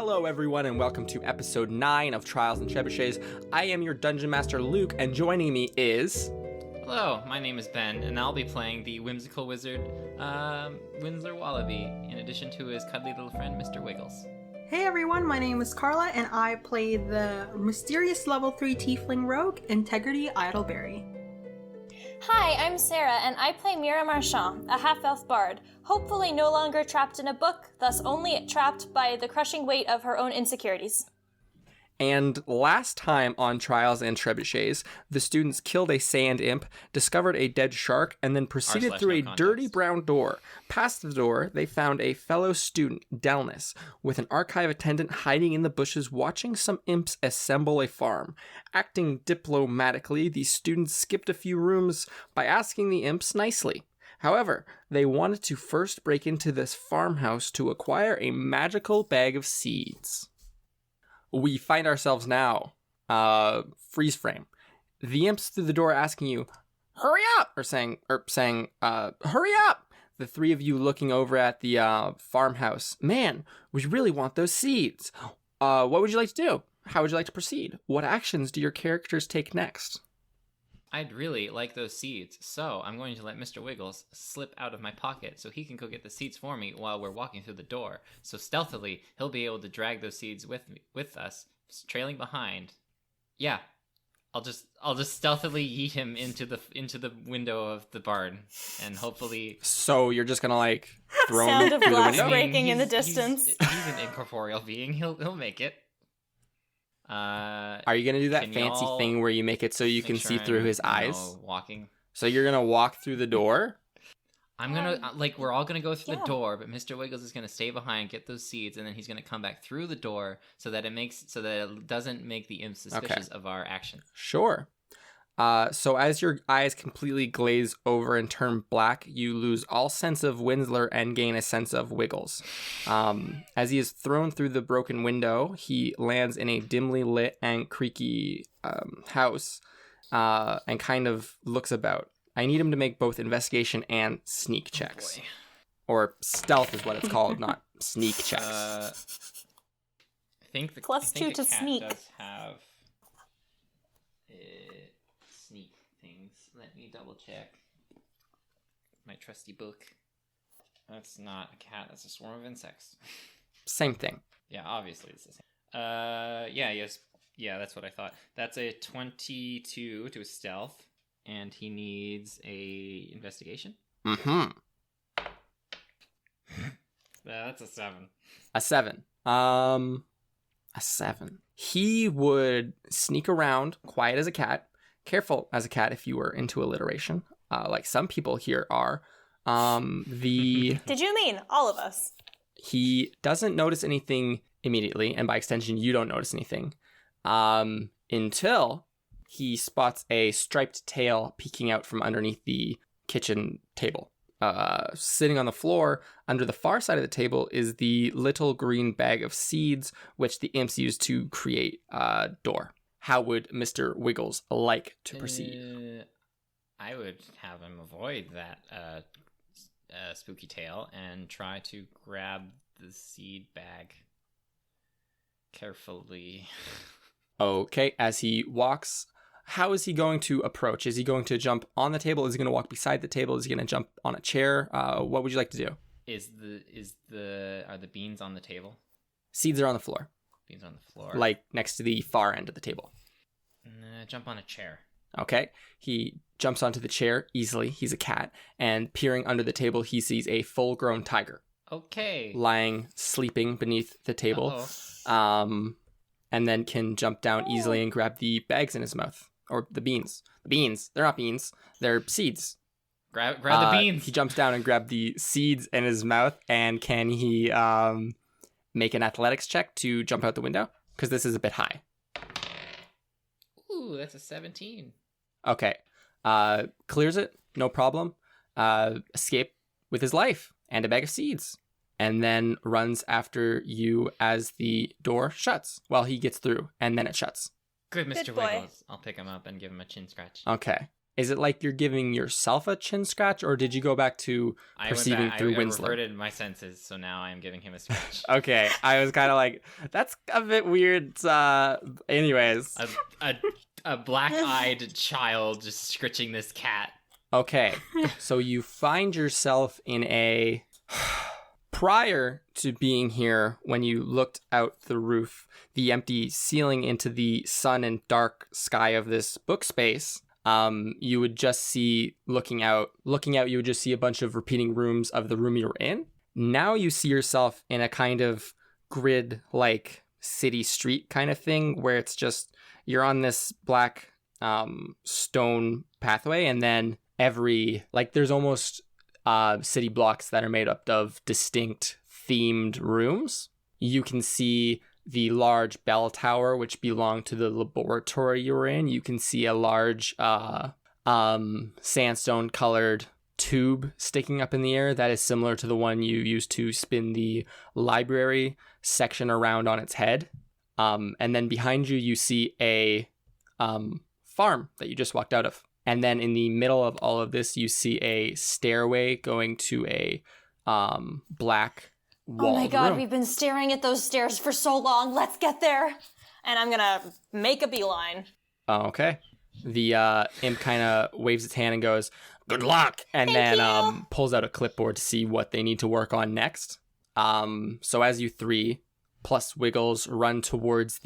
Hello everyone and welcome to episode 9 of Trials and Trebuchets. I am your Dungeon Master Luke and joining me is... Hello, my name is Ben and I'll be playing the whimsical wizard, Winsler Wallaby, in addition to his cuddly little friend, Mr. Wiggles. Hey everyone, my name is Carla and I play the mysterious level 3 tiefling rogue, Integrity Idleberry. Hi, I'm Sarah, and I play Mira Marchand, a half-elf bard, hopefully no longer trapped in a book, thus only trapped by the crushing weight of her own insecurities. And last time on Trials and Trebuchets, the students killed a sand imp, discovered a dead shark, and then proceeded through a dirty brown door. Past the door, they found a fellow student, Delnis, with an archive attendant hiding in the bushes watching some imps assemble a farm. Acting diplomatically, the students skipped a few rooms by asking the imps nicely. However, they wanted to first break into this farmhouse to acquire a magical bag of seeds. We find ourselves now, freeze frame. The imps through the door asking you, hurry up, or saying, hurry up. The three of you looking over at the farmhouse. Man, we really want those seeds. What would you like to do? How would you like to proceed? What actions do your characters take next? I'd really like those seeds, so I'm going to let Mr. Wiggles slip out of my pocket so he can go get the seeds for me while we're walking through the door. So stealthily, he'll be able to drag those seeds with us, trailing behind. Yeah, I'll just stealthily yeet him into the window of the barn, and hopefully. So you're just gonna throw him Sound of through the glass window? breaking in the distance. He's an incorporeal being. He'll make it. Are you going to do that fancy thing where you make it so you can see through his eyes? Walking. So you're going to walk through the door? I'm going to, we're all going to go through the door, but Mr. Wiggles is going to stay behind, get those seeds, and then he's going to come back through the door so that it doesn't make the imps suspicious of our action. Sure. So as your eyes completely glaze over and turn black, you lose all sense of Winsler and gain a sense of Wiggles. As he is thrown through the broken window, he lands in a dimly lit and creaky house and kind of looks about. I need him to make both investigation and sneak checks. Oh boy. Or stealth is what it's called, not sneak checks. I think the +2 to cat sneak. does have sneak things. Let me double check my trusty book. That's not a cat, that's a swarm of insects. Same thing. Yeah, obviously it's the same. Yeah, that's what I thought. That's a 22 to stealth, and he needs a investigation. Mm-hmm. That's a 7. A 7. A 7. He would sneak around, quiet as a cat, careful as a cat if you were into alliteration, like some people here are. Did you mean all of us? He doesn't notice anything immediately, and by extension, you don't notice anything, until he spots a striped tail peeking out from underneath the kitchen table. Sitting on the floor under the far side of the table is the little green bag of seeds, which the imps use to create a door. How would Mr. Wiggles like to proceed? I would have him avoid that spooky tail and try to grab the seed bag carefully. Okay, as he walks, how is he going to approach? Is he going to jump on the table? Is he going to walk beside the table? Is he going to jump on a chair? What would you like to do? Are the beans on the table? Seeds are on the floor. Beans on the floor. Like next to the far end of the table. Jump on a chair. Okay. He jumps onto the chair easily. He's a cat. And peering under the table, he sees a full-grown tiger. Okay. Lying, sleeping beneath the table. Uh-oh. And then can jump down easily and grab the bags in his mouth. Or the beans. The beans. They're not beans. They're seeds. Grab the beans. He jumps down and grabs the seeds in his mouth. And can he make an athletics check to jump out the window? Because this is a bit high. Ooh, that's a 17. Okay. Clears it. No problem. Escape with his life and a bag of seeds. And then runs after you as the door shuts. Well, he gets through and then it shuts. Good, Mr. Good boy. Wiggles. I'll pick him up and give him a chin scratch. Okay. Is it like you're giving yourself a chin scratch, or did you go back to perceiving through Winslow? I reverted my senses, so now I'm giving him a scratch. Okay, I was kind of like, that's a bit weird. Anyways. A black-eyed child just scritching this cat. Okay, so you find yourself in a... Prior to being here, when you looked out the roof, the empty ceiling into the sun and dark sky of this book space, you would just see, looking out, you would just see a bunch of repeating rooms of the room you were in. Now you see yourself in a kind of grid-like city street kind of thing, where it's just, you're on this black stone pathway, and then there's almost city blocks that are made up of distinct themed rooms. You can see the large bell tower, which belonged to the laboratory you were in. You can see a large sandstone colored tube sticking up in the air that is similar to the one you used to spin the library section around on its head. And then behind you, you see a farm that you just walked out of. And then in the middle of all of this, you see a stairway going to a black walled Oh my god, room. we've been staring at those stairs for so long. Let's get there. And I'm gonna make a beeline. Oh, okay. The imp kind of waves its hand and goes, "Good luck!" And Thank then you. Pulls out a clipboard to see what they need to work on next. So as you three, plus Wiggles, run towards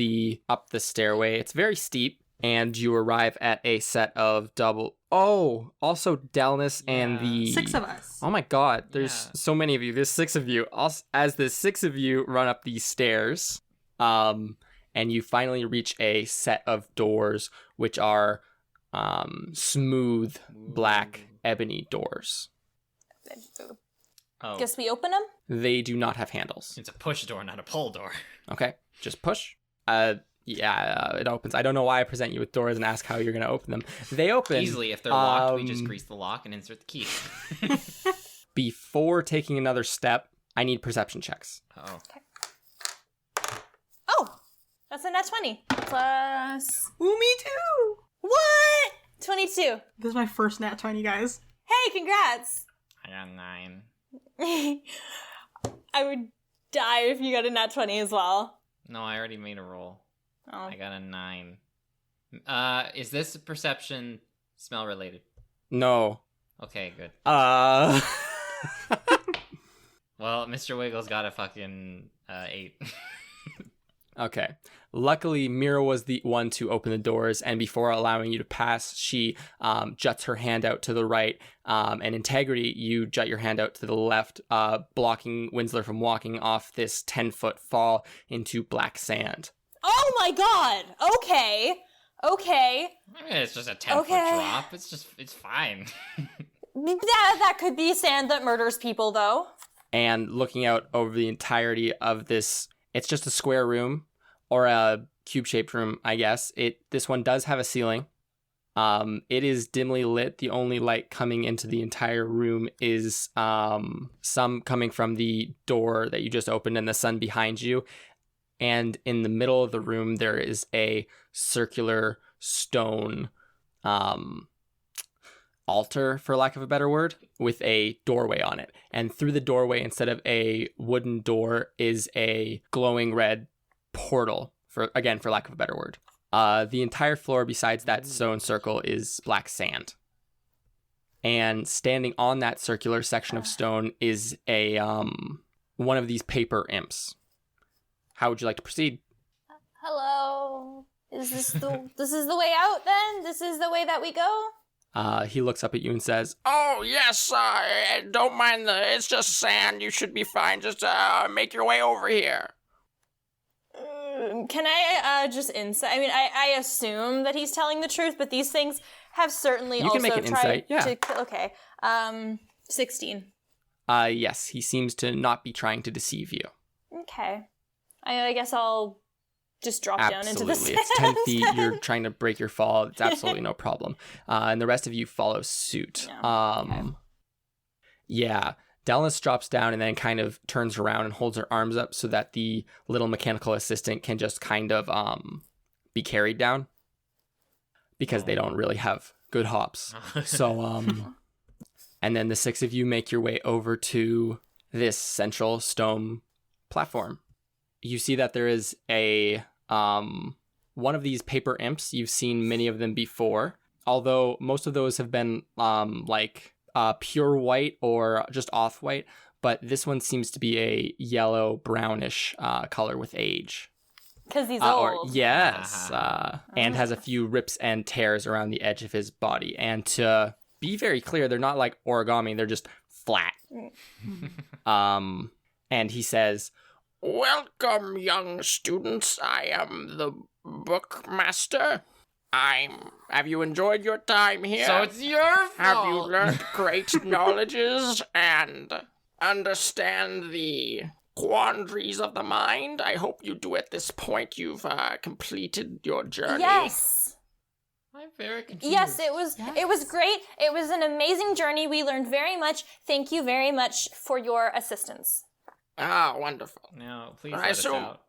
up the stairway, it's very steep. And you arrive at a set of also Delnus and the... 6 of us. Oh my god, there's so many of you. There's 6 of you. As the 6 of you run up these stairs, and you finally reach a set of doors, which are smooth, black, ebony doors. Oh, Guess we open them? They do not have handles. it's a push door, not a pull door. Okay, just push. It opens. I don't know why I present you with doors and ask how you're going to open them. They open. Easily, if they're locked, we just grease the lock and insert the key. Before taking another step, I need perception checks. Oh. Oh, that's a nat 20. Plus... Ooh, me too! What? 22. This is my first nat 20, guys. Hey, congrats. I got 9. I would die if you got a nat 20 as well. No, I already made a roll. Oh. I got a 9. Is this perception smell related? No. Okay, good. Uh... Well, Mr. Wiggles got a fucking 8. Okay. Luckily, Mira was the one to open the doors, and before allowing you to pass, she juts her hand out to the right, and Integrity, you jut your hand out to the left, blocking Winsler from walking off this 10-foot fall into black sand. Oh my god! Okay. I mean, it's just a 10-foot Okay. drop. It's fine. That could be sand that murders people, though. And looking out over the entirety of this, it's just a square room, or a cube-shaped room, I guess. This one does have a ceiling. It is dimly lit. The only light coming into the entire room is some coming from the door that you just opened and the sun behind you. And in the middle of the room, there is a circular stone altar, for lack of a better word, with a doorway on it. And through the doorway, instead of a wooden door, is a glowing red portal, for lack of a better word. The entire floor besides that stone circle is black sand. And standing on that circular section of stone is a one of these paper imps. How would you like to proceed? Hello. Is this this is the way out then? This is the way that we go? He looks up at you and says, "Oh, yes, don't mind it's just sand. You should be fine. Just make your way over here." Can I just insight? I mean, I assume that he's telling the truth, but these things have certainly You can make an tried insight, yeah. to... Okay. 16. Yes, he seems to not be trying to deceive you. Okay. I guess I'll just drop down into the Absolutely. sand. It's 10 feet. You're trying to break your fall. It's absolutely no problem. And the rest of you follow suit. Yeah, okay. Yeah. Dallas drops down and then kind of turns around and holds her arms up so that the little mechanical assistant can just kind of be carried down. because they don't really have good hops. So, and then the 6 of you make your way over to this central stone platform. You see that there is a one of these paper imps. You've seen many of them before, although most of those have been pure white or just off-white, but this one seems to be a yellow brownish color with age. Because he's old. Yes. And has a few rips and tears around the edge of his body. And to be very clear, they're not like origami, they're just flat. And he says, "Welcome, young students. I am the bookmaster. Have you enjoyed your time here? So it's your fault. Have you learned great knowledges and understand the quandaries of the mind? I hope you do at this point. You've completed your journey." Yes. I'm very confused. Yes, it was great. It was an amazing journey. We learned very much. Thank you very much for your assistance. Ah, wonderful. Now, please I let us assume- out.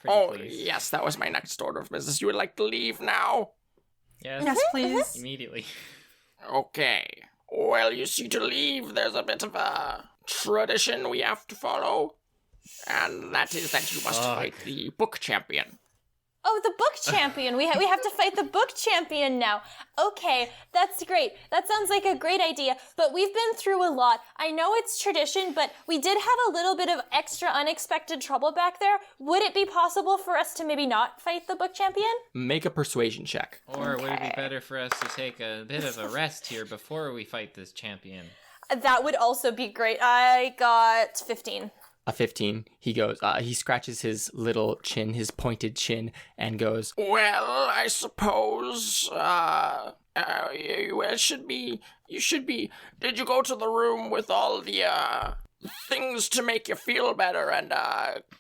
Pretty please. Yes, that was my next order of business. You would like to leave now? Yes. Yes, please. Immediately. Okay. Well, you see, to leave, there's a bit of a tradition we have to follow. And that is that you must fight the book champion. Oh, the book champion. We have to fight the book champion now. Okay, that's great. That sounds like a great idea, but we've been through a lot. I know it's tradition, but we did have a little bit of extra unexpected trouble back there. Would it be possible for us to maybe not fight the book champion? Make a persuasion check. Or would it be better for us to take a bit of a rest here before we fight this champion? That would also be great. I got 15. A 15. He goes, he scratches his little chin, his pointed chin, and goes, "Well, I suppose, you should be, did you go to the room with all the, things to make you feel better and,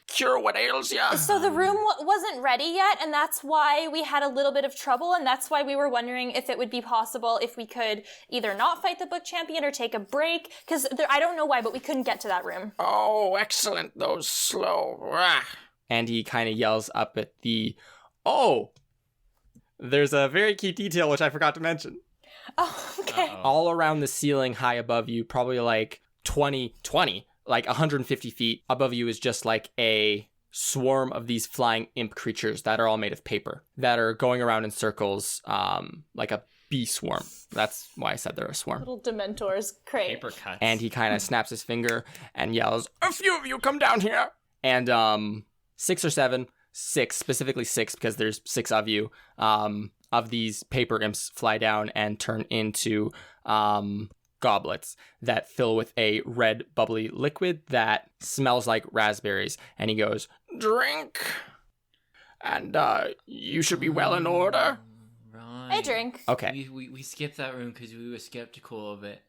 cure what ails you?" So the room wasn't ready yet, and that's why we had a little bit of trouble, and that's why we were wondering if it would be possible if we could either not fight the book champion or take a break, because I don't know why, but we couldn't get to that room. "Oh, excellent, those slow." And he kind of yells up at there's a very key detail which I forgot to mention. Oh, okay. Uh-oh. All around the ceiling high above you, probably like 150 feet above you is just like a swarm of these flying imp creatures that are all made of paper that are going around in circles, like a bee swarm. That's why I said they're a swarm. Little Dementors. Great. Paper cuts. And he kind of snaps his finger and yells, "A few of you come down here!" And 6 or 7, specifically 6 because there's 6 of you, of these paper imps fly down and turn into goblets that fill with a red bubbly liquid that smells like raspberries. And he goes, "Drink, and you should be well in order." Right. I drink. Okay. We skipped that room because we were skeptical of it.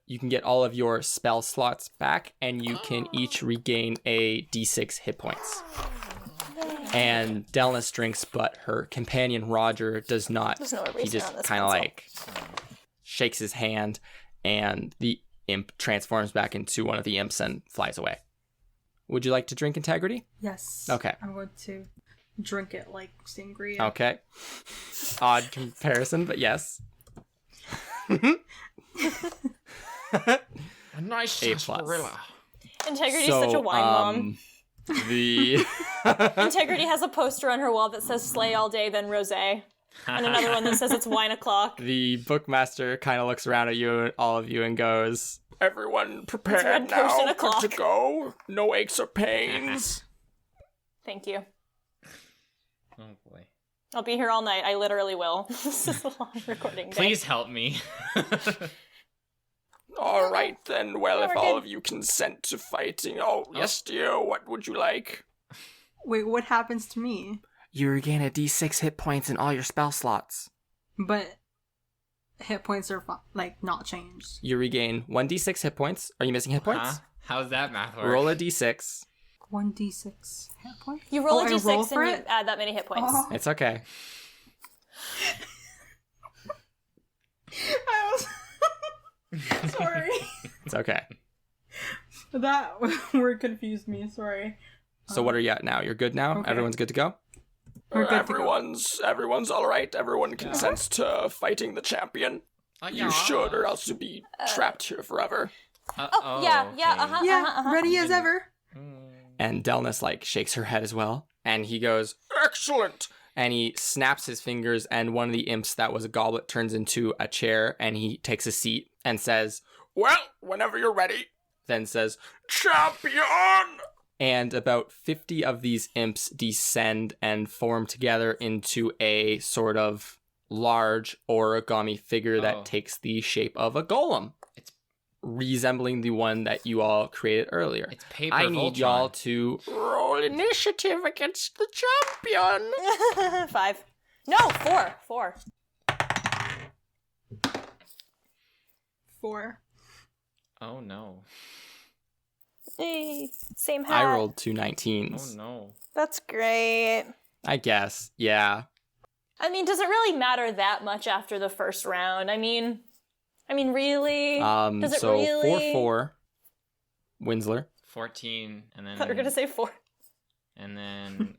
You can get all of your spell slots back, and you can each regain a d6 hit points. And Delnis drinks, but her companion Roger does not. There's no He eraser just on this kind of pencil. like shakes his hand, and the imp transforms back into one of the imps and flies away. Would you like to drink integrity? Yes. Okay. I'm going to drink it like sangria. Okay. Odd comparison, but yes. A nice A+. sarsaparilla. Integrity is such a wine mom. The Integrity has a poster on her wall that says "Slay all day, then rosé," and another one that says "It's wine o'clock." the bookmaster kind of looks around at you, all of you, and goes, "Everyone prepared red person now? o'clock. Good to go? No aches or pains?" Thank you. Oh boy. I'll be here all night. I literally will. This is a long recording day. Please help me. All right then. Well, Yeah, if we're all good. of you consent to fighting, yes, dear. What would you like? Wait, what happens to me? You regain a d6 hit points in all your spell slots. But hit points are not changed. You regain 1d6 hit points. Are you missing hit points? Huh? How's that math work? Roll a d6. 1d6 hit points. You roll a I d6 roll and for you it? add that many hit points. Oh. It's okay. I was sorry. It's okay. That word confused me. Sorry. So what are you at now? You're good now? Okay. Everyone's good to go? We're good to go. Everyone's all right. Everyone consents to fighting the champion. You should, or else you'll be trapped here forever. Ready as ever. And Delnus, like, shakes her head as well. And he goes, excellent! And he snaps his fingers, and one of the imps that was a goblet turns into a chair, and he takes a seat and says, well, whenever you're ready. Then says, champion! And about 50 of these imps descend and form together into a sort of large origami figure that takes the shape of a golem. It's resembling the one that you all created earlier. It's paper I need Voltron. y'all to roll initiative against the champion. 5. No, 4. 4. Oh no. Hey, same hat. I rolled 2 19s. Oh no. That's great. I guess, yeah. I mean, does it really matter that much after the first round? I mean, really? Does it so really? 4-4. Winsler. 14, and then... I thought you were going to say 4. And then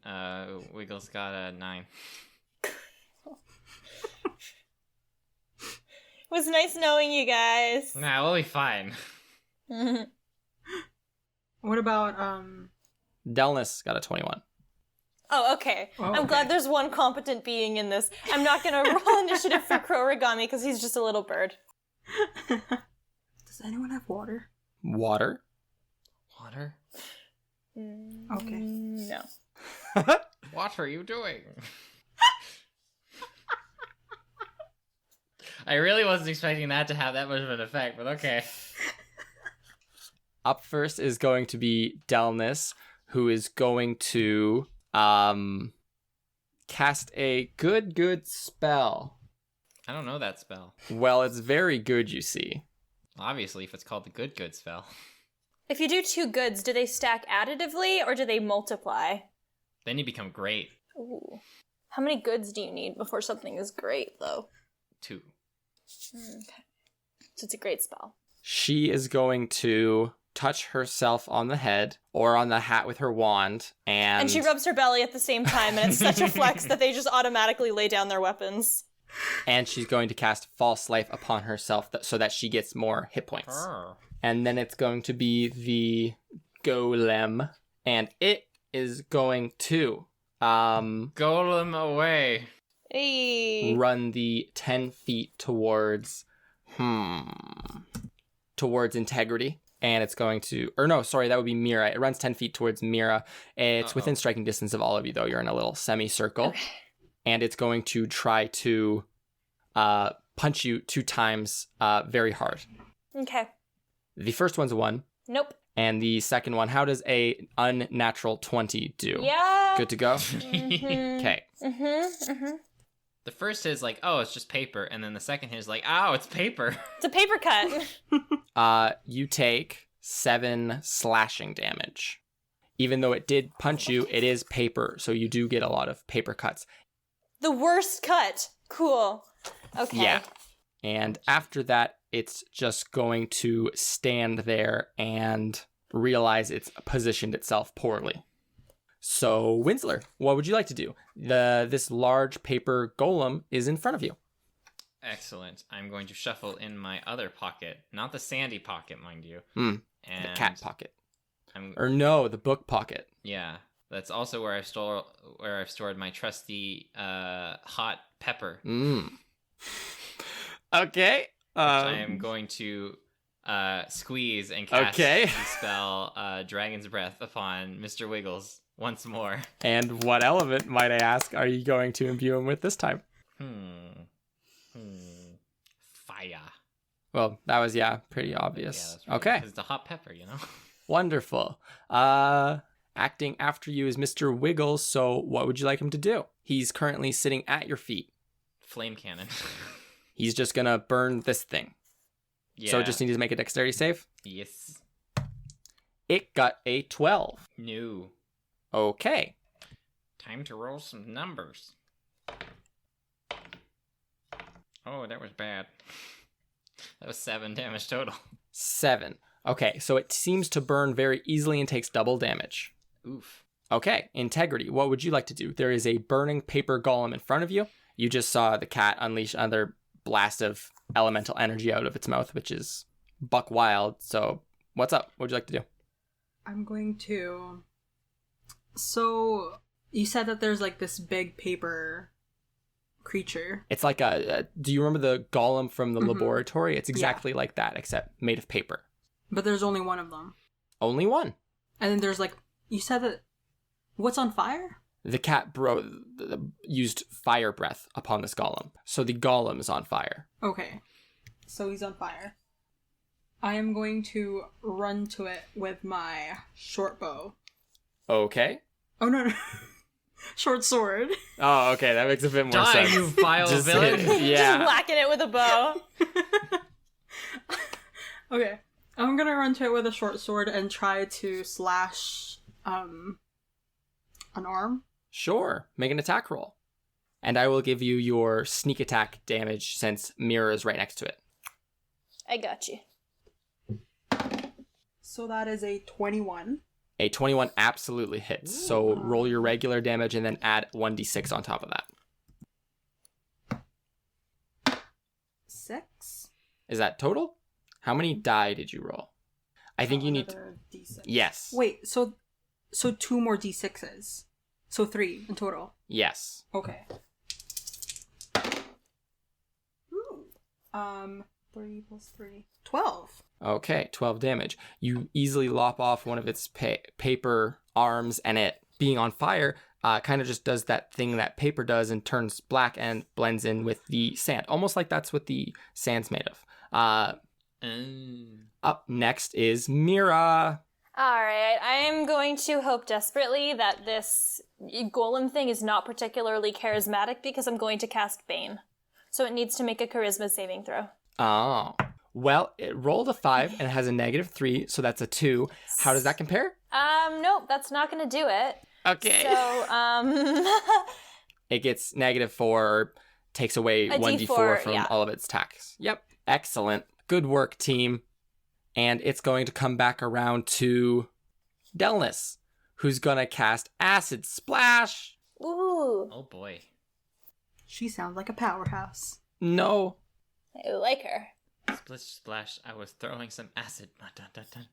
Wiggles got a 9. It was nice knowing you guys. Nah, we'll be fine. What about Delnus got a 21. Oh, okay. I'm glad there's one competent being in this. I'm not going to roll initiative for Origami because he's just a little bird. Does anyone have water? Water? Water? Okay. No. What are you doing? I really wasn't expecting that to have that much of an effect, but okay. Up first is going to be Delnus, who is going to cast a good spell. I don't know that spell. Well, it's very good, you see. Obviously, if it's called the good spell. If you do 2 goods, do they stack additively or do they multiply? Then you become great. Ooh. How many goods do you need before something is great, though? 2. Okay. So it's a great spell. She is going to touch herself on the head or on the hat with her wand, and she rubs her belly at the same time, and it's such a flex that they just automatically lay down their weapons. And she's going to cast False Life upon herself so that she gets more hit points. And then it's going to be the golem, and it is going to golem away. Hey. Run the 10 feet towards Integrity. And it's going to, or no, sorry, that would be Mira. It runs 10 feet towards Mira. It's within striking distance of all of you, though. You're in a little semicircle. Okay. And it's going to try to punch you 2 times very hard. Okay. The first one's a 1. Nope. And the second one, how does a unnatural 20 do? Yeah. Good to go? Mm-hmm. Okay. The first is like, oh, it's just paper. And then the second is like, ow, it's paper. It's a paper cut. You take 7 slashing damage. Even though it did punch you, it is paper. So you do get a lot of paper cuts. The worst cut. Cool. Okay. Yeah. And after that, it's just going to stand there and realize it's positioned itself poorly. So, Winsler, what would you like to do? This large paper golem is in front of you. Excellent. I'm going to shuffle in my other pocket. Not the sandy pocket, mind you. And the cat pocket. The book pocket. Yeah. That's also where I've stored my trusty hot pepper. Okay. I am going to squeeze and cast the spell Dragon's Breath upon Mr. Wiggles once more. And what element, might I ask, are you going to imbue him with this time? Fire. Well, that was, pretty obvious. Yeah, right. Okay. It's the hot pepper, you know? Wonderful. Acting after you is Mr. Wiggles, so what would you like him to do? He's currently sitting at your feet. Flame cannon. He's just gonna burn this thing. Yeah. So just need to make a dexterity save? Yes. It got a 12. No. Okay. Time to roll some numbers. Oh, that was bad. That was 7 damage total. 7. Okay, so it seems to burn very easily and takes double damage. Oof. Okay, Integrity, what would you like to do? There is a burning paper golem in front of you. You just saw the cat unleash another blast of elemental energy out of its mouth, which is buck wild. So what's up? What would you like to do? I'm going to... So, you said that there's like this big paper creature. It's like do you remember the golem from the laboratory? It's exactly like that, except made of paper. But there's only one of them. Only one. And then there's like, you said that, what's on fire? The cat used fire breath upon this golem. So the golem is on fire. Okay. So he's on fire. I am going to run to it with my short bow. Okay. Oh, no. Short sword. Oh, okay. That makes a bit more sense. Die, you vile villain. Yeah. Just whacking it with a bow. Okay. I'm gonna run to it with a short sword and try to slash, an arm. Sure. Make an attack roll. And I will give you your sneak attack damage since Mira is right next to it. I got you. So that is a 21. A 21 absolutely hits. Ooh. So roll your regular damage and then add 1d6 on top of that. 6. Is that total? How many die did you roll? I think you need D6. Yes. Wait, so 2 more D6s. So 3 in total. Yes. Okay. Ooh. 3 plus 3. 12. Okay, 12 damage. You easily lop off one of its paper arms, and it, being on fire, kind of just does that thing that paper does and turns black and blends in with the sand. Almost like that's what the sand's made of. Up next is Mira. All right, I am going to hope desperately that this golem thing is not particularly charismatic because I'm going to cast Bane. So it needs to make a charisma saving throw. Oh. Well, it rolled a 5 and has a -3, so that's a 2. How does that compare? Nope, that's not going to do it. Okay. So, It gets -4 or takes away a 1d4 D4, from yeah. all of its attacks. Yep. Excellent. Good work, team. And it's going to come back around to Delness, who's going to cast Acid Splash. Ooh. Oh boy. She sounds like a powerhouse. No. I like her. Splish splash, I was throwing some acid. Dun, dun, dun.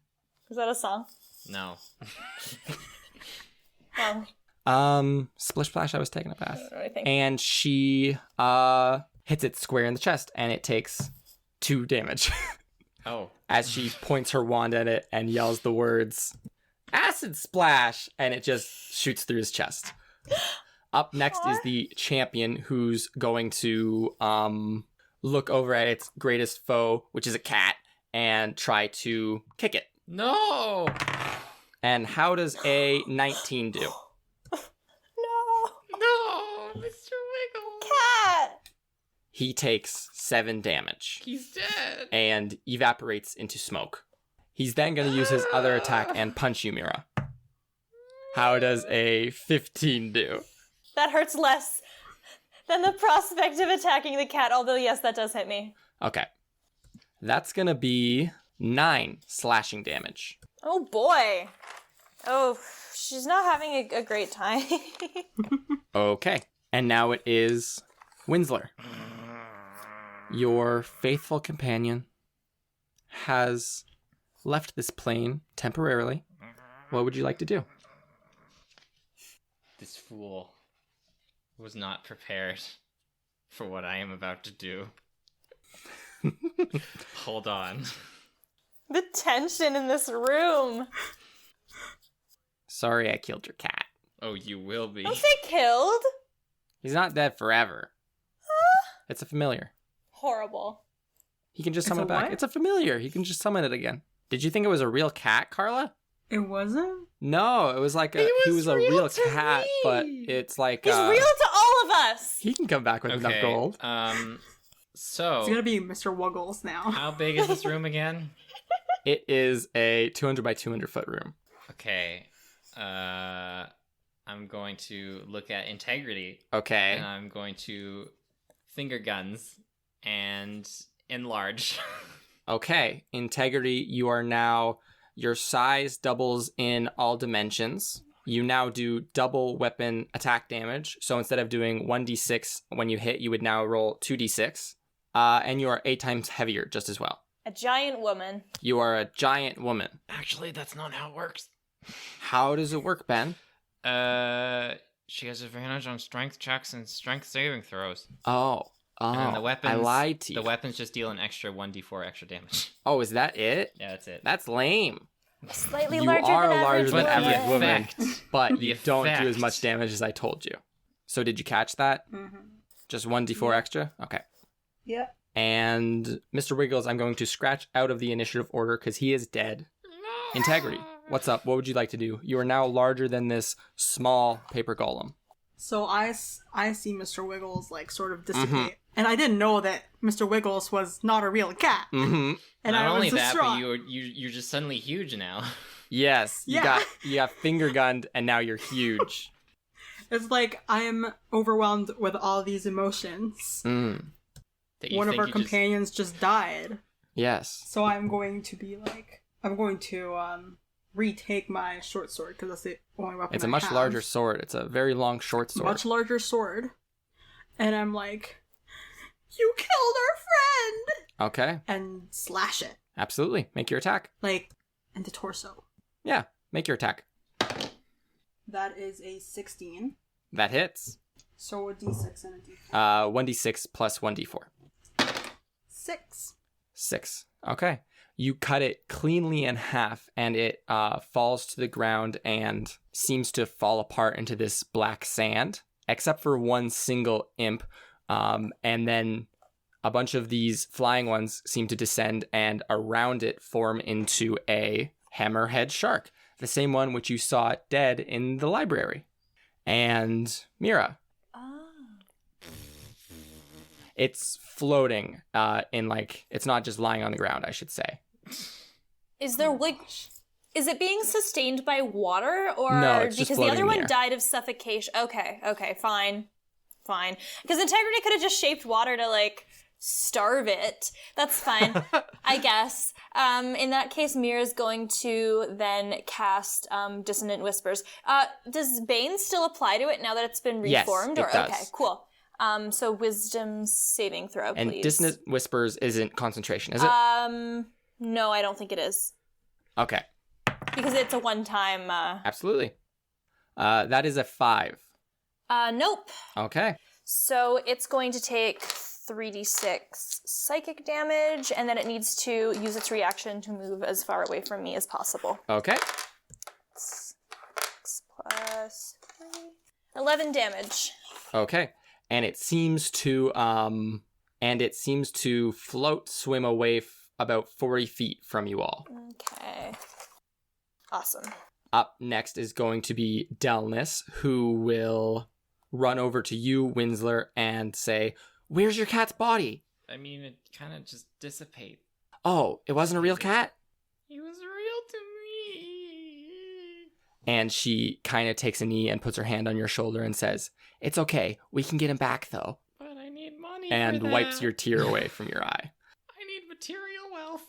Is that a song? No. Splish Splash, I was taking a bath. I think. And she hits it square in the chest, and it takes 2 damage. Oh. As she points her wand at it and yells the words, Acid Splash! And it just shoots through his chest. Up next is the champion, who's going to look over at its greatest foe, which is a cat, and try to kick it. No! And how does a 19 do? No, Mr. Wiggle. Cat! He takes 7 damage He's dead. and evaporates into smoke. He's then going to use his other attack and punch you, Mira. How does a 15 do? That hurts less than the prospect of attacking the cat, although yes, that does hit me. Okay. That's going to be 9 slashing damage. Oh boy. Oh, she's not having a great time. Okay. And now it is Winsler. Your faithful companion has left this plane temporarily. What would you like to do? This fool was not prepared for what I am about to do. Hold on. The tension in this room. Sorry I killed your cat. Oh, you will be. Don't say killed. He's not dead forever. It's a familiar. Horrible. He can just It's summon a it back. what? It's a familiar. He can just summon it again. Did you think it was a real cat, Carla? It wasn't? No, it was like he was a real cat, but it's like He's real to all of us. he can come back with enough gold. So It's gonna be Mr. Wuggles now. how big is this room again? It is a 200 by 200 foot room. Okay. I'm going to look at integrity. Okay. And I'm going to finger guns and enlarge. Okay. Integrity, you are now, your size doubles in all dimensions. You now do double weapon attack damage. So instead of doing 1d6 when you hit, you would now roll 2d6. And you are 8 times heavier just as well. A giant woman. You are a giant woman. Actually, that's not how it works. How does it work, Ben? She has advantage on strength checks and strength saving throws. Oh, And then the weapons, I lied to you. The weapons just deal an extra 1d4 extra damage. Oh, is that it? Yeah, that's it. That's lame. Slightly You larger are than average larger than woman. average woman, Effect. but The you don't do as effect. much damage as I told you. So did you catch that? Mm-hmm. Just 1d4 extra? Okay. Yeah. And Mr. Wiggles, I'm going to scratch out of the initiative order because he is dead. Integrity, what's up? What would you like to do? You are now larger than this small paper golem. So I see Mr. Wiggles like sort of dissipate, and I didn't know that Mr. Wiggles was not a real cat. Mm-hmm. And Not I only was that, distraught. but you're just suddenly huge now. Yes, Yeah. you got finger gunned, and now you're huge. It's like I am overwhelmed with all these emotions. Mm. That you One of think our you companions just died, Yes. so I'm going to retake my short sword because that's the only weapon. It's a I much have. larger sword. It's a very long short sword. Much larger sword, and I'm like, "You killed our friend!" Okay, and slash it absolutely. Make your attack. like in the torso. Yeah, make your attack. That is a 16. That hits. So a d6 and a d4. 1d6 plus 1d4. 6. 6. Okay. You cut it cleanly in half, and it falls to the ground and seems to fall apart into this black sand, except for one single imp. And then a bunch of these flying ones seem to descend and around it form into a hammerhead shark, the same one which you saw dead in the library. And Mira. It's floating in like, it's not just lying on the ground, I should say. Is there is it being sustained by water or No, it's just because the other floating in the one air. died of suffocation? Okay, fine. Because Integrity could have just shaped water to like starve it. That's fine, I guess. In that case, Mira's going to then cast Dissonant Whispers. Does Bane still apply to it now that it's been Yes, reformed? it does. Okay, cool. So Wisdom saving throw, And please. Dissonant Whispers isn't concentration, is it? No, I don't think it is. Okay, Because it's a one-time, absolutely. That is a 5. nope. Okay. So it's going to take 3d6 psychic damage, and then it needs to use its reaction to move as far away from me as possible. Okay. 6 plus 3. 11 damage. Okay. And it seems to swim away about 40 feet from you all. Okay. Awesome. Up next is going to be Delness, who will run over to you, Winsler, and say, "Where's your cat's body?" I mean, it kind of just dissipates. Oh, it wasn't a real cat? He was real to me. And she kind of takes a knee and puts her hand on your shoulder and says, "It's okay. We can get him back, though." But I need money And for wipes that. your tear away from your eye. I need material wealth.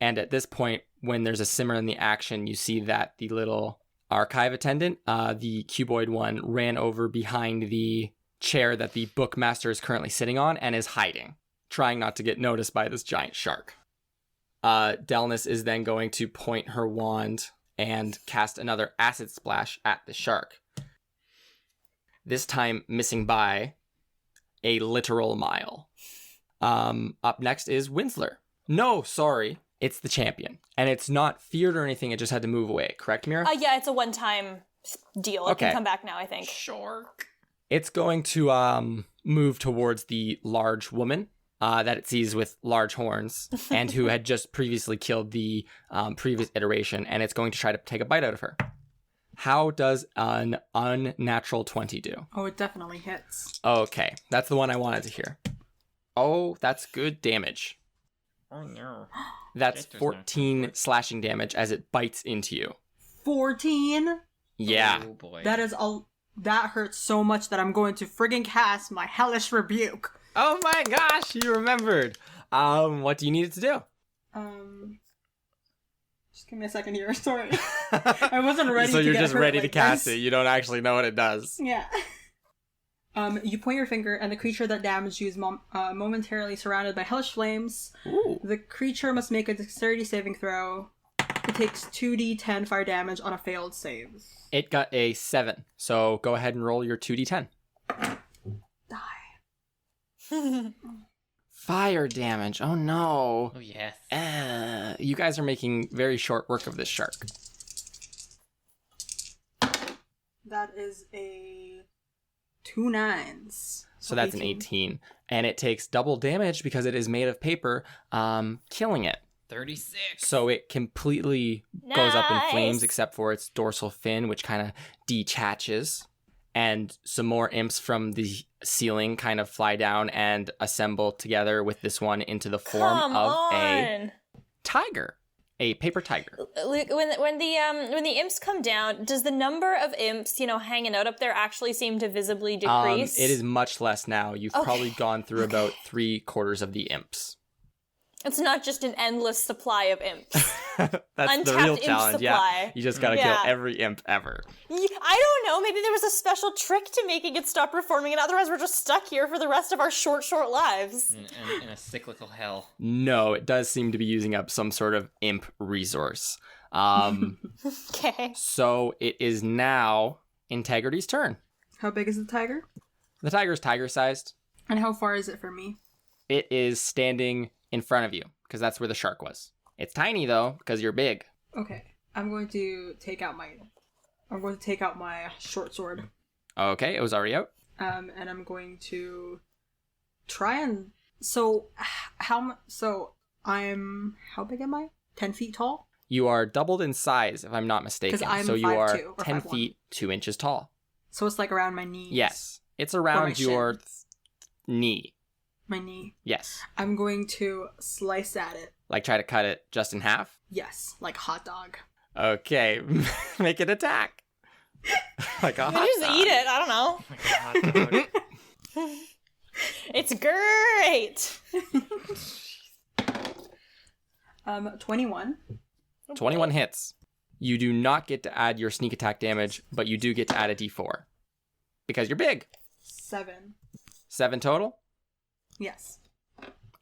And at this point, when there's a simmer in the action, you see that the little archive attendant, the cuboid one, ran over behind the chair that the bookmaster is currently sitting on and is hiding, trying not to get noticed by this giant shark. Delness is then going to point her wand and cast another acid splash at the shark. This time missing by a literal mile. Up next is Winsler. No, sorry. It's the champion. And it's not feared or anything. It just had to move away. Correct, Mira? Yeah, it's a one-time deal. It Okay. can come back now, I think. Shark. It's going to move towards the large woman that it sees with large horns and who had just previously killed the previous iteration. And it's going to try to take a bite out of her. How does an unnatural 20 do? Oh, it definitely hits. Okay, that's the one I wanted to hear. Oh, that's good damage. Oh no. That's There's no 14 slashing damage as it bites into you. 14? Yeah. Oh boy. That hurts so much that I'm going to friggin' cast my Hellish Rebuke. Oh my gosh, you remembered. What do you need it to do? Just give me a second here. Sorry. I wasn't ready So to you're get just hurt ready like to cast this. it. You don't actually know what it does. Yeah. You point your finger, and the creature that damaged you is momentarily surrounded by hellish flames. Ooh. The creature must make a dexterity saving throw. It takes 2d10 fire damage on a failed save. It got a 7. So go ahead and roll your 2d10. Die. Fire damage. Oh no. Oh, yes. You guys are making very short work of this shark. That is a 2 9s. So that's an 18. And it takes double damage because it is made of paper, killing it. 36. So it completely goes up in flames Nice. except for its dorsal fin, which kind of detaches. And some more imps from the ceiling kind of fly down and assemble together with this one into the form Come of on. a tiger. A paper tiger. Luke, when the imps come down, does the number of imps, hanging out up there actually seem to visibly decrease? It is much less now. You've probably gone through about 3/4 of the imps. It's not just an endless supply of imps. That's Untapped the real imp challenge. Yeah, supply. you just gotta kill every imp ever. I don't know. Maybe there was a special trick to making it stop reforming, and otherwise we're just stuck here for the rest of our short lives. In a cyclical hell. No, it does seem to be using up some sort of imp resource. Okay. So it is now Integrity's turn. How big is the tiger? The tiger's tiger-sized. And how far is it from me? It is standing in front of you, because that's where the shark was. It's tiny, though, because you're big. Okay. I'm going to take out my short sword. Okay, it was already out. And I'm going to try and... So how big am I? 10 feet tall? You are doubled in size, if I'm not mistaken. 'Cause I'm so you 5'2" are or 10 5'1". feet, 2 inches tall. So it's like around my knees. Yes. It's my around your shin. knee. My knee. Yes. I'm going to slice at it. Like try to cut it just in half? Yes, like hot dog. Okay. Make an attack. Like a hot Just dog. eat it. I don't know. Oh my God. It's great. 21. 21 hits. You do not get to add your sneak attack damage, but you do get to add a d4. Because you're big. 7. 7 total? Yes.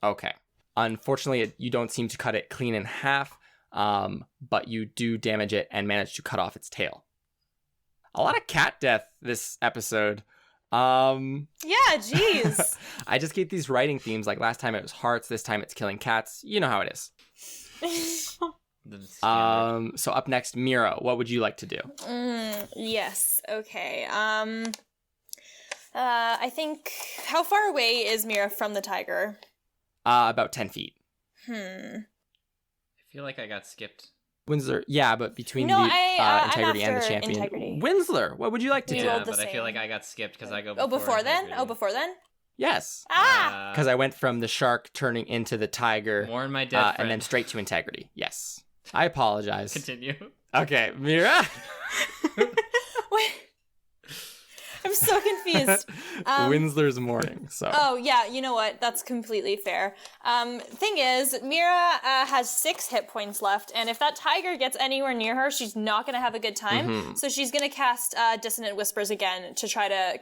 Okay. Unfortunately, you don't seem to cut it clean in half, but you do damage it and manage to cut off its tail. A lot of cat death this episode. Yeah, jeez. I just get these writing themes. Like last time it was hearts, this time it's killing cats. You know how it is. The standard. So up next, Mira, what would you like to do? Yes. Okay. I think. How far away is Mira from the tiger? About 10 feet. I feel like I got skipped. Winsler, yeah, but between No, the I'm Integrity and the after champion. Integrity. Winsler, what would you like to We do? rolled Yeah, the but I feel same. like I got skipped because I go Oh, before then? Integrity. Oh, before then? Yes. Ah! Because I went from the shark turning into the tiger Mourn my dead friend. and then straight to Integrity. Yes. I apologize. Continue. Okay, Mira. Wait. I'm so confused. Winsler's morning. So. Oh, yeah, you know what? That's completely fair. Thing is, Mira has 6 hit points left, and if that tiger gets anywhere near her, she's not going to have a good time. Mm-hmm. So she's going to cast Dissonant Whispers again to try to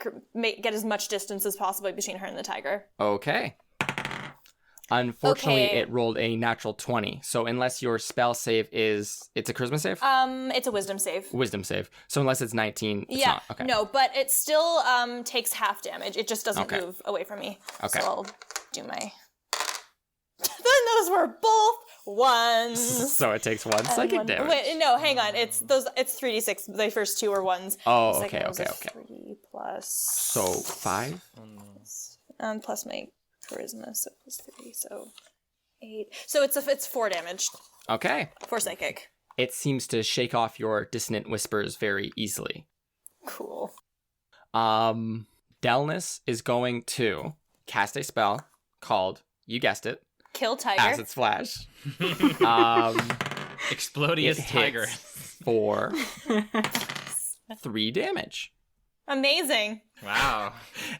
get as much distance as possible between her and the tiger. Okay. Unfortunately, Okay. it rolled a natural 20. So unless your spell save is... It's a charisma save? It's a wisdom save. Wisdom save. So unless it's 19, it's Yeah, not. Okay. no, but it still takes half damage. It just doesn't Okay. move away from me. Okay. So I'll do my... Those were both ones. So it takes 1 psychic damage. Wait, no, hang on. It's 3d6. The first 2 are 1s. Oh, The okay, second one's a okay. 3 plus... So 5? plus my charisma, so plus 3, so 8. So it's 4 damage. Okay. 4 psychic. It seems to shake off your dissonant whispers very easily. Cool. Delness is going to cast a spell called, you guessed it, Kill tiger. Acid Splash. Explodious It tiger. hits for 3 damage. Amazing. Wow.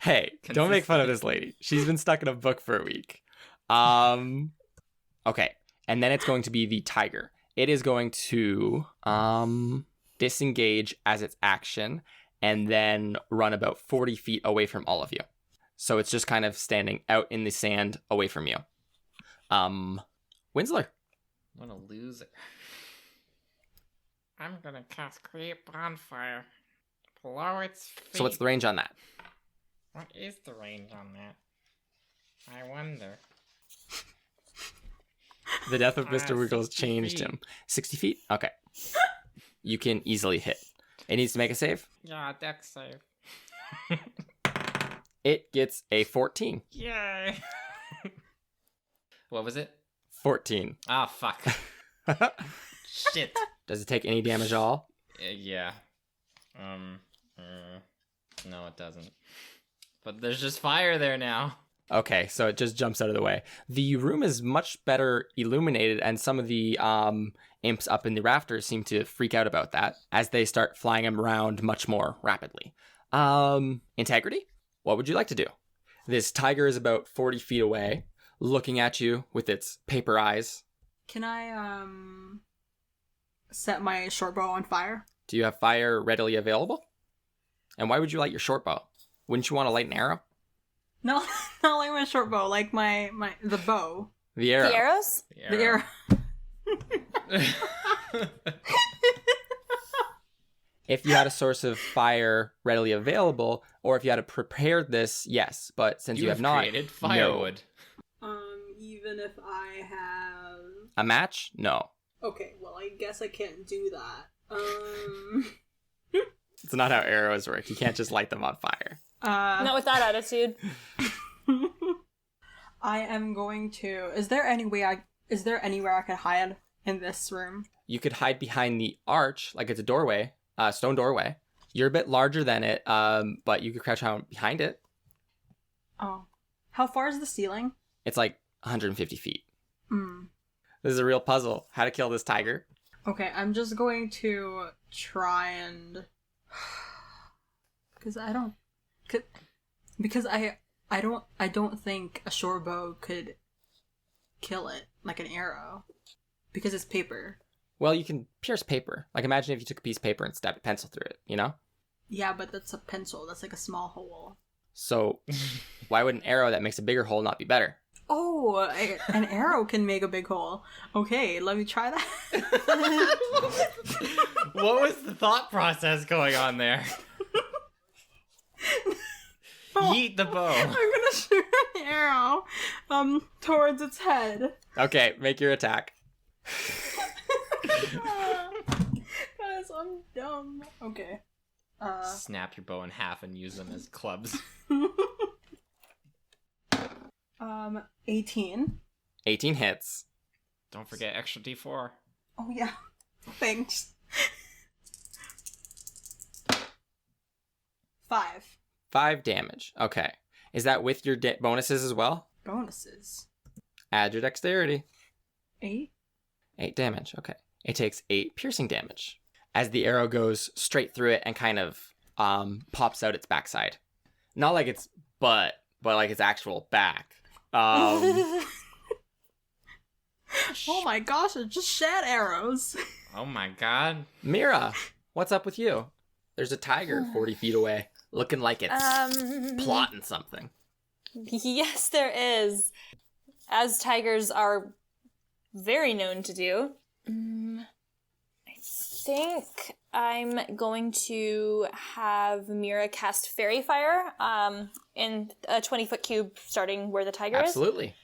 Hey, don't make fun of this lady. She's been stuck in a book for a week. Okay, and then it's going to be the tiger. It is going to disengage as its action and then run about 40 feet away from all of you. So it's just kind of standing out in the sand away from you. Winsler. What a loser. I'm gonna cast Create Bonfire. Below its feet. So what's the range on that? What is the range on that? I wonder. The death of Mr. Wiggles 60 changed feet. him. 60 feet? Okay. You can easily hit. It needs to make a save. Yeah, dex save. It gets a 14. Yay! What was it? 14. Ah, fuck. Shit. Does it take any damage at all? Yeah. No, it doesn't. But there's just fire there now. Okay, so it just jumps out of the way. The room is much better illuminated, and some of the imps up in the rafters seem to freak out about that as they start flying around much more rapidly. Integrity? What would you like to do? This tiger is about 40 feet away, looking at you with its paper eyes. Can I set my short bow on fire? Do you have fire readily available? And why would you light your short bow? Wouldn't you want to light an arrow? No, not like my short bow, like the bow. The arrow. The arrows? The arrow. If you had a source of fire readily available, or if you had prepared this, yes. But since you have not, created firewood. Even if I have... A match? No. Okay, well, I guess I can't do that. It's not how arrows work. You can't just light them on fire. Not with that attitude. I am going to... Is there anywhere I could hide in this room? You could hide behind the arch, like it's a doorway, stone doorway. You're a bit larger than it, but you could crouch down behind it. Oh. How far is the ceiling? It's like 150 feet. Hmm. This is a real puzzle. How to kill this tiger. Okay, I'm just going to try and... Because I don't think a short bow could kill it like an arrow. Because it's paper. Well, you can pierce paper. Like, imagine if you took a piece of paper and stabbed a pencil through it, you know? Yeah, but that's a pencil. That's like a small hole. So, why would an arrow that makes a bigger hole not be better? Oh, an arrow can make a big hole. Okay, let me try that. What was the thought process going on there? Yeet the bow. I'm gonna shoot an arrow, towards its head. Okay, make your attack. Guys, I'm dumb. Okay. Snap your bow in half and use them as clubs. 18. 18 hits. Don't forget extra d4. Oh yeah. Thanks. 5. 5 damage. Okay. Is that with your bonuses as well? Bonuses. Add your dexterity. 8. 8 damage. Okay. It takes 8 piercing damage as the arrow goes straight through it and kind of pops out its backside. Not like its butt, but like its actual back. Oh my gosh, it just shat arrows. Oh my god. Mira, what's up with you? There's a tiger 40 feet away, looking like it's plotting something. Yes, there is. As tigers are very known to do. I think I'm going to have Mira cast Fairy Fire in a 20-foot cube starting where the tiger Absolutely.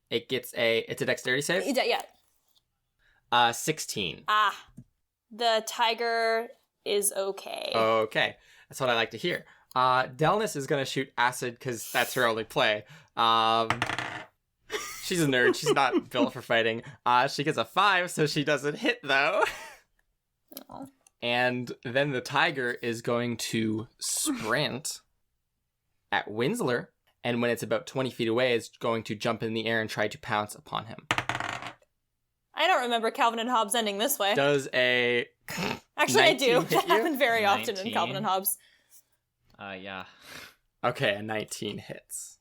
It gets it's a dexterity save? is. Yeah. 16. The tiger is okay. Okay. That's what I like to hear. Delnis is going to shoot acid because that's her only play. She's a nerd. She's not built for fighting. She gets a 5, so she doesn't hit, though. Aw. And then the tiger is going to sprint at Winsler. And when it's about 20 feet away, it's going to jump in the air and try to pounce upon him. I don't remember Calvin and Hobbes ending this way. Does a... Actually, I 19 do. hit That you? happened very often in 19. Calvin and Hobbes. Yeah. Okay, a 19 hits.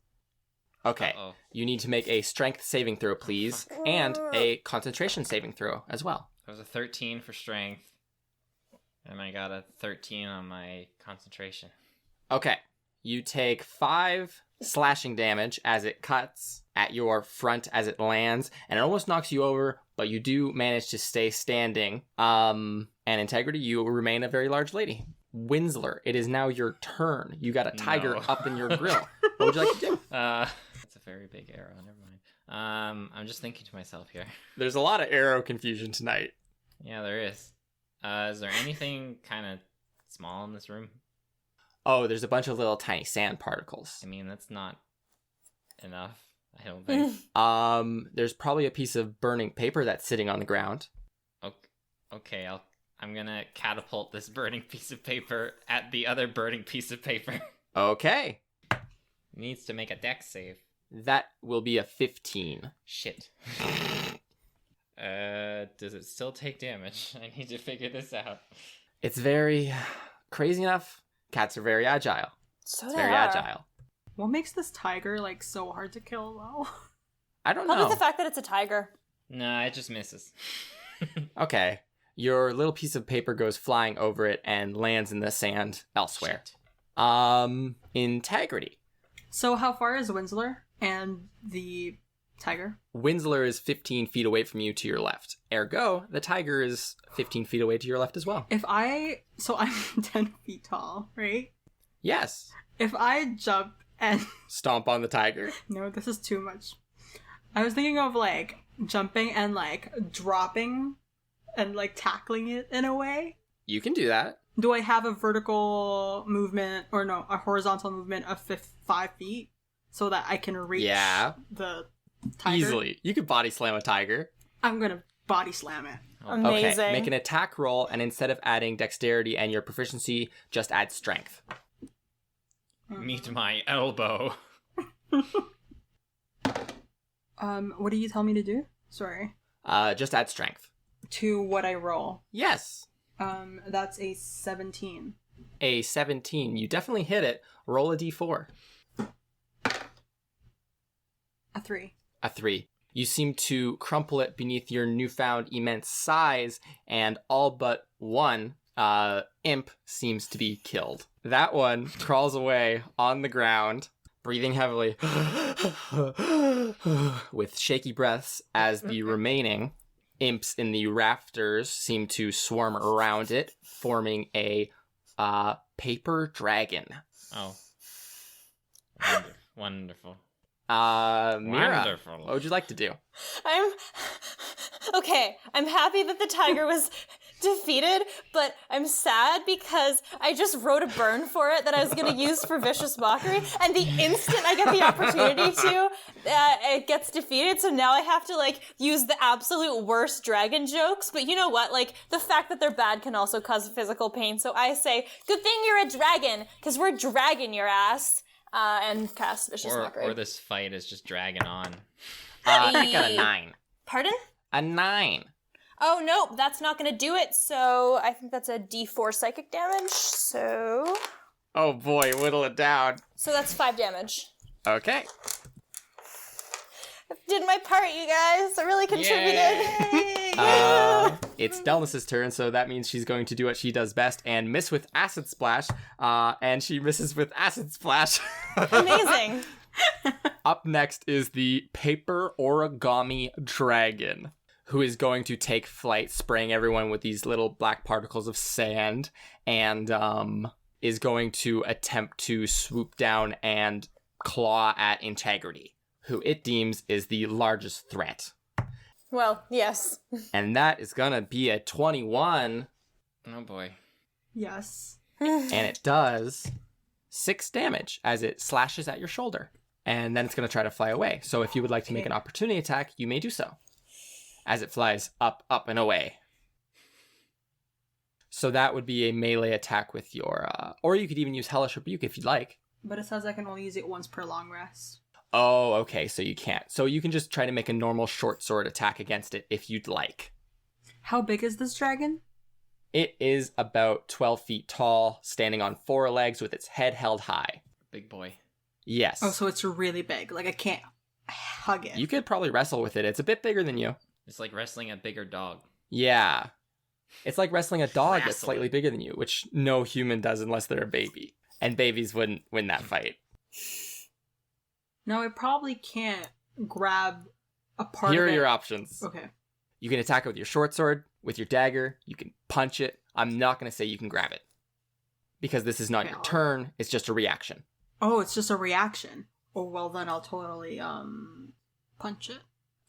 Okay, You need to make a strength saving throw, please, and a concentration saving throw as well. That was a 13 for strength. And I got a 13 on my concentration. Okay. You take 5 slashing damage as it cuts at your front as it lands, and it almost knocks you over, but you do manage to stay standing. And Integrity, you remain a very large lady. Winsler, it is now your turn. You got a tiger up in your grill. What would you like to do? That's a very big arrow. Never mind. I'm just thinking to myself here. There's a lot of arrow confusion tonight. Yeah, there is. Is there anything kind of small in this room? Oh, there's a bunch of little tiny sand particles. I mean, that's not enough, I don't think. There's probably a piece of burning paper that's sitting on the ground. Okay, I'm gonna catapult this burning piece of paper at the other burning piece of paper. Okay. Needs to make a dex save. That will be a 15. Shit. Does it still take damage? I need to figure this out. It's very crazy enough. Cats are very agile. So it's they very are. agile. What makes this tiger like so hard to kill though? I don't know. Probably the fact that it's a tiger. Nah, it just misses. Okay. Your little piece of paper goes flying over it and lands in the sand elsewhere. Shit. Integrity. So how far is Winsler and the tiger? Winsler is 15 feet away from you to your left. Ergo, the tiger is 15 feet away to your left as well. So I'm 10 feet tall, right? Yes. If I jump and... Stomp on the tiger. No, this is too much. I was thinking of like jumping and like dropping and like tackling it in a way. You can do that. Do I have a vertical movement or no, a horizontal movement of 5 feet so that I can reach the tiger? Easily. You could body slam a tiger. I'm gonna body slam it. Amazing. Okay, make an attack roll, and instead of adding dexterity and your proficiency, just add strength. Meet my elbow. What do you tell me to do? Sorry. Just add strength. To what I roll. Yes. That's a 17. A 17. You definitely hit it. Roll a d4. A 3. A 3. You seem to crumple it beneath your newfound immense size, and all but one imp seems to be killed. That one crawls away on the ground, breathing heavily, with shaky breaths, as the remaining imps in the rafters seem to swarm around it, forming a paper dragon. Oh. Wonderful. Mira, Wonderful. what would you like to do? I'm happy that the tiger was defeated, but I'm sad because I just wrote a burn for it that I was going to use for Vicious Mockery, and the instant I get the opportunity to, it gets defeated, so now I have to, like, use the absolute worst dragon jokes, but you know what, like, the fact that they're bad can also cause physical pain, so I say, good thing you're a dragon, because we're dragging your ass. And cast Vicious Mockery. Or this fight is just dragging on. I got a 9. Pardon? A 9. Oh, no, that's not going to do it, so I think that's a D4 psychic damage, so... Oh boy, whittle it down. So that's 5 damage. Okay. I did my part, you guys. I really contributed. It's Delnus's turn, so that means she's going to do what she does best and miss with Acid Splash, and she misses with Acid Splash. Amazing. Up next is the Paper Origami Dragon, who is going to take flight, spraying everyone with these little black particles of sand, and is going to attempt to swoop down and claw at Integrity, who it deems is the largest threat. Well, yes. And that is gonna be a 21. Oh boy. Yes. And it does 6 damage as it slashes at your shoulder. And then it's gonna try to fly away. So if you would like to make an opportunity attack, you may do so. As it flies up, up, and away. So that would be a melee attack with your... or you could even use Hellish Rebuke if you'd like. But it says I can only use it once per long rest. Oh, okay, so you can't. So you can just try to make a normal short sword attack against it if you'd like. How big is this dragon? It is about 12 feet tall, standing on 4 legs with its head held high. Big boy. Yes. Oh, so it's really big. Like, I can't hug it. You could probably wrestle with it. It's a bit bigger than you. It's like wrestling a bigger dog. Yeah. It's like wrestling a dog that's slightly bigger than you, which no human does unless they're a baby. And babies wouldn't win that fight. No, I probably can't grab a part Here of are it. your options. Okay. You can attack it with your short sword, with your dagger. You can punch it. I'm not going to say you can grab it. Because this is not your turn. It's just a reaction. Oh, it's just a reaction. Oh, well, then I'll totally, punch it.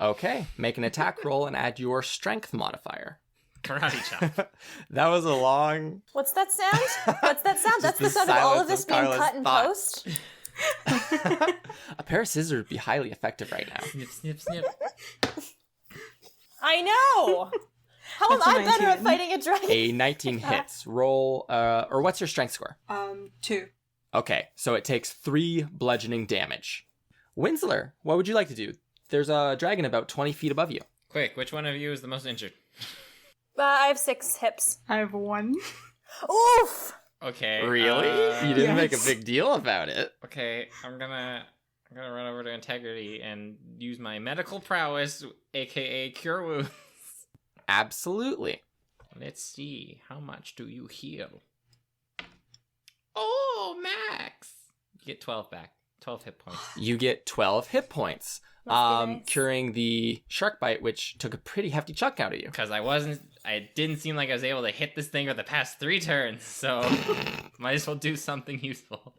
Okay. Make an attack roll and add your strength modifier. Karate chop. That was a long... What's that sound? What's that sound? That's the sound of all of this being cut in post. A pair of scissors would be highly effective right now. Snip, snip, snip. I know! How am I better at fighting a dragon? A 19 hits. Roll, or what's your strength score? 2. Okay, so it takes 3 bludgeoning damage. Winsler, what would you like to do? There's a dragon about 20 feet above you. Quick, which one of you is the most injured? I have 6 hips. I have 1. Oof! Okay. Really? You didn't make a big deal about it. Okay, I'm gonna run over to Integrity and use my medical prowess, aka Cure Wounds. Absolutely. Let's see, how much do you heal? Oh, max! You get 12 back. 12 hit points. You get 12 hit points. Nice. Curing the shark bite, which took a pretty hefty chunk out of you. Because I didn't seem like I was able to hit this thing for the past 3 turns, so might as well do something useful.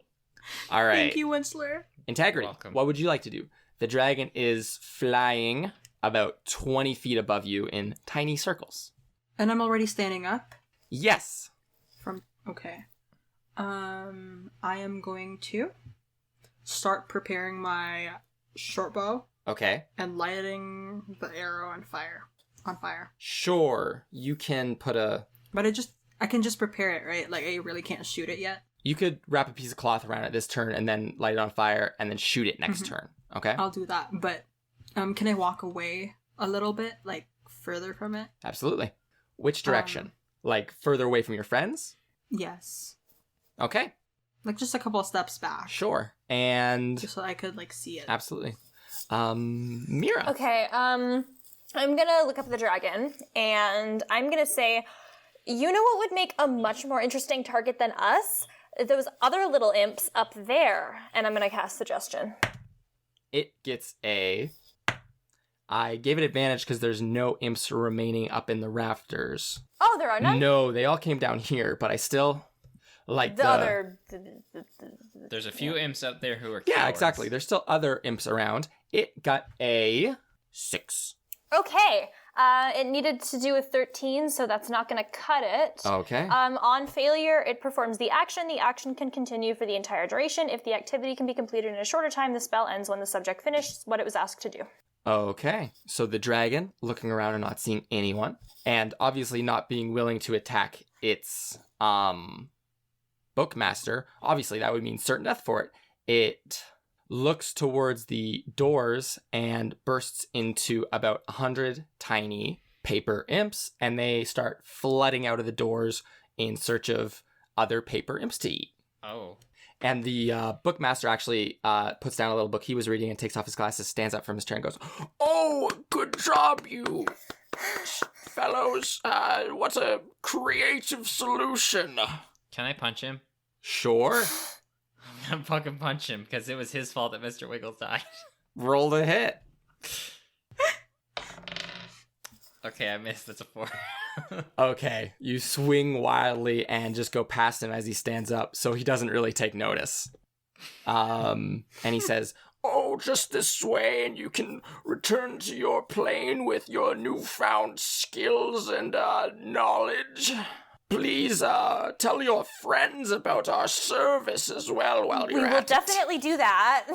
All right. Thank you, Winsler. Integrity, what would you like to do? The dragon is flying about 20 feet above you in tiny circles. And I'm already standing up? Yes. Okay. I am going to start preparing my short bow. Okay. And lighting the arrow on fire. Sure. You can put a... But I can just prepare it, right? Like, I really can't shoot it yet. You could wrap a piece of cloth around it this turn and then light it on fire and then shoot it next turn. Okay? I'll do that. But can I walk away a little bit, like, further from it? Absolutely. Which direction? Like, further away from your friends? Yes. Okay. Like, just a couple of steps back. Sure. And... Just so I could, like, see it. Absolutely. Mira. Okay, I'm gonna look up the dragon, and I'm gonna say, you know what would make a much more interesting target than us? Those other little imps up there. And I'm gonna cast Suggestion. It gets a... I gave it advantage because there's no imps remaining up in the rafters. Oh, there are none? No, they all came down here, but I still like the other... There's a few imps up there who are Yeah, cowards. exactly. There's still other imps around. It got a 6. Okay. It needed to do with 13, so that's not going to cut it. Okay. On failure, it performs the action. The action can continue for the entire duration. If the activity can be completed in a shorter time, the spell ends when the subject finishes what it was asked to do. Okay. So the dragon, looking around and not seeing anyone, and obviously not being willing to attack its bookmaster, obviously that would mean certain death for it. It looks towards the doors and bursts into about 100 tiny paper imps, and they start flooding out of the doors in search of other paper imps to eat. Oh. And the bookmaster actually puts down a little book he was reading and takes off his glasses, stands up from his chair and goes, "Oh, good job, you fellows. What a creative solution." Can I punch him? Sure. I'm gonna fucking punch him because it was his fault that Mr. Wiggles died. Roll the hit. Okay, I missed. That's a 4. Okay, you swing wildly and just go past him as he stands up, so he doesn't really take notice. And he says, "Oh, just this way, and you can return to your plane with your newfound skills and knowledge. Please tell your friends about our service as well while you're at it." We will definitely do that.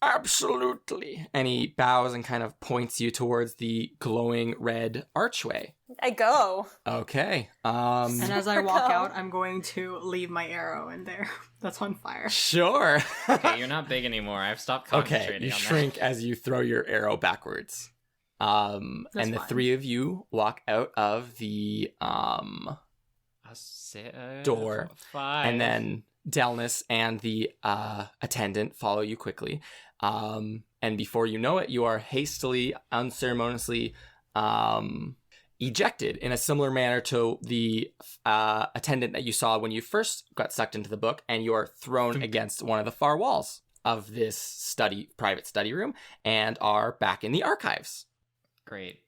Absolutely. And he bows and kind of points you towards the glowing red archway. I go. Okay. And as I walk Go. out, I'm going to leave my arrow in there. That's on fire. Sure. Okay, you're not big anymore. I've stopped concentrating Okay, you on shrink as you throw your arrow backwards. And the fine. 3 of you walk out of the door, 5. and then Delnus and the attendant follow you quickly. And before you know it, you are hastily, unceremoniously ejected in a similar manner to the attendant that you saw when you first got sucked into the book, and you are thrown against one of the far walls of this private study room, and are back in the archives. Great.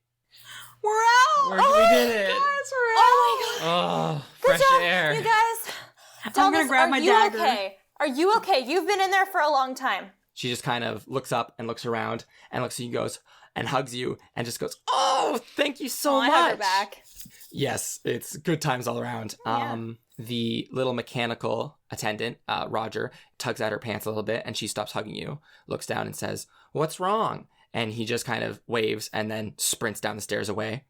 We're out! We did it! Guys, we're out! Oh my god! Oh, fresh Good job, air. you guys. I'm gonna grab my dagger. Okay? Are you okay? You've been in there for a long time. She just kind of looks up and looks around and looks at you, goes and hugs you and just goes, "Oh, thank you so much." I hug her back. Yes, it's good times all around. Yeah. The little mechanical attendant, Roger, tugs at her pants a little bit, and she stops hugging you, looks down and says, "What's wrong?" And he just kind of waves and then sprints down the stairs away.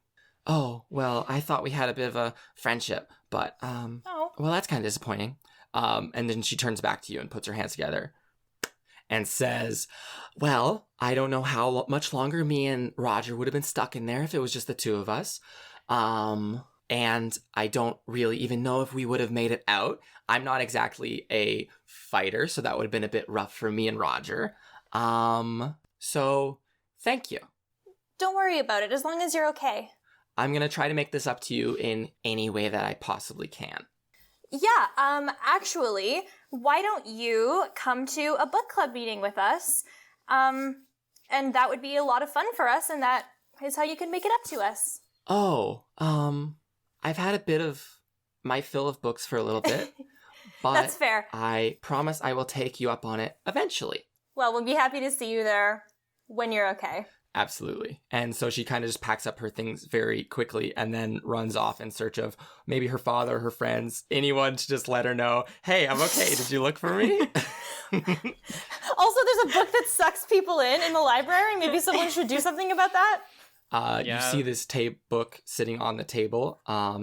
"Oh, well, I thought we had a bit of a friendship, but, well, that's kind of disappointing." And then she turns back to you and puts her hands together and says, "Well, I don't know how much longer me and Roger would have been stuck in there if it was just the two of us. And I don't really even know if we would have made it out. I'm not exactly a fighter, so that would have been a bit rough for me and Roger. So thank you. Don't worry about it, as long as you're okay. I'm going to try to make this up to you in any way that I possibly can." Yeah, actually, why don't you come to a book club meeting with us? And that would be a lot of fun for us, and that is how you can make it up to us. Oh, I've had a bit of my fill of books for a little bit, but That's fair. I promise I will take you up on it eventually. Well, we'll be happy to see you there when you're okay. Absolutely. And so she kind of just packs up her things very quickly and then runs off in search of maybe her father, her friends, anyone to just let her know, "Hey, I'm okay. Did you look for me?" Also, there's a book that sucks people in the library. Maybe someone should do something about that. You see this book sitting on the table.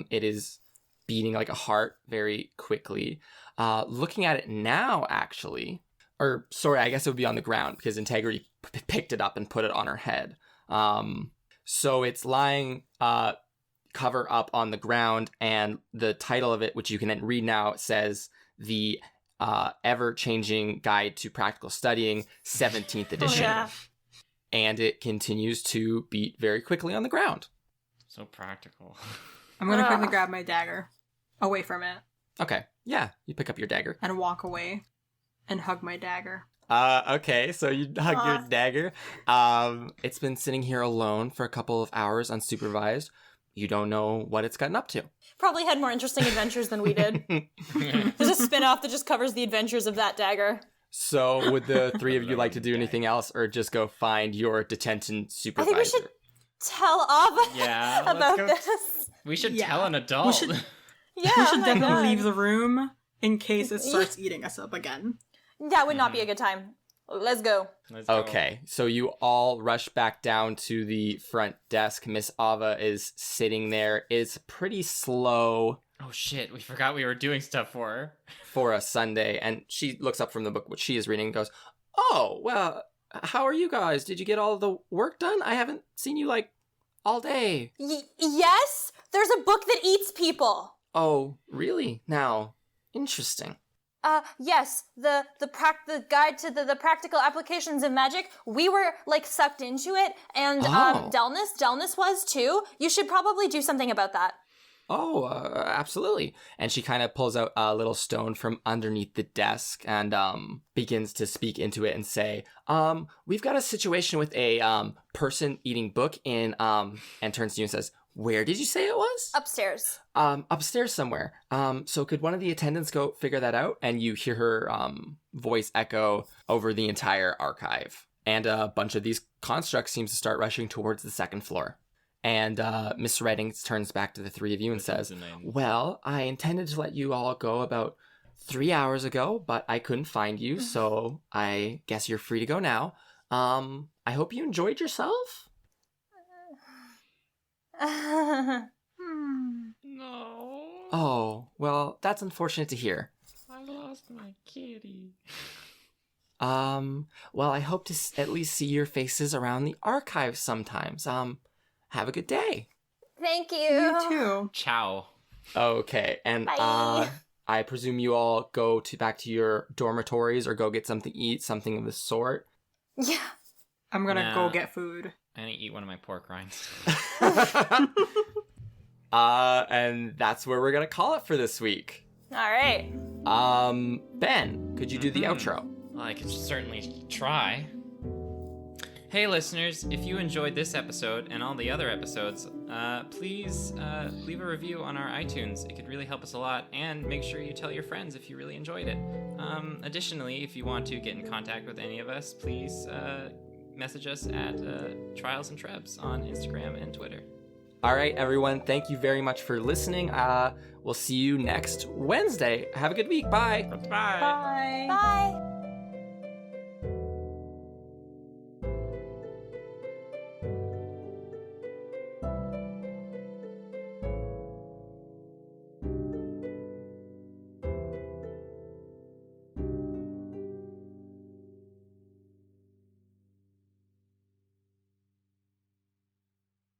It is beating like a heart very quickly. Looking at it now, actually, or sorry, I guess it would be on the ground because Integrity picked it up and put it on her head. So it's lying cover up on the ground, and the title of it, which you can read now, says "The Ever-Changing Guide to Practical Studying, 17th edition." Oh, yeah. And it continues to beat very quickly on the ground. So practical. I'm gonna quickly grab my dagger away from it Okay, yeah, you pick up your dagger. and walk away and hug my dagger. Okay, so you hug your dagger. It's been sitting here alone for a couple of hours unsupervised. You don't know what it's gotten up to. Probably had more interesting adventures than we did. There's a spin-off that just covers the adventures of that dagger. So would the three of you like to do anything else, or just go find your detention I supervisor? think we should tell Ava Yeah, let's about go. this. We should Yeah. tell an adult. We should- Yeah, We oh should my definitely God. leave the room in case it starts eating us up again. That would not be a good time. Let's go. Let's go. Okay, so you all rush back down to the front desk. Miss Ava is sitting there. It's pretty slow Oh shit, we forgot we were doing stuff for her. for a Sunday, and she looks up from the book which she is reading and goes, "Oh, well, how are you guys? Did you get all the work done? I haven't seen you, like, all day." Yes, there's a book that eats people. "Oh, really? Now, interesting." Yes, the guide to the practical applications of magic. We were like sucked into it, and Oh. Delnis was too. You should probably do something about that. "Oh, absolutely." And she kind of pulls out a little stone from underneath the desk and begins to speak into it and say, "We've got a situation with a person eating book in," and turns to you and says, "Where did you say it was?" Upstairs. Upstairs somewhere. So could one of the attendants go figure that out?" And you hear her voice echo over the entire archive. And a bunch of these constructs seems to start rushing towards the second floor. And Miss Redding turns back to the three of you and says, "Well, I intended to let you all go about 3 hours ago, but I couldn't find you, so I guess you're free to go now. I hope you enjoyed yourself." No. "Oh, well, that's unfortunate to hear. I lost my kitty. Well, I hope to at least see your faces around the archives sometimes. Have a good day." Thank you. You too. Ciao. Okay, and Bye. I presume you all go back to your dormitories or go get something to eat, something of the sort. Yeah. I'm gonna Nah. go get food. I need to eat one of my pork rinds. And that's where we're gonna call it for this week. All right. Ben, could you do the outro? Well, I could certainly try. Hey listeners, if you enjoyed this episode and all the other episodes, please leave a review on our iTunes. It could really help us a lot, and make sure you tell your friends if you really enjoyed it. Additionally, if you want to get in contact with any of us, please message us at Trials and Trebs on Instagram and Twitter. All right, everyone, thank you very much for listening. We'll see you next Wednesday. Have a good week. Bye. Bye. Bye. Bye.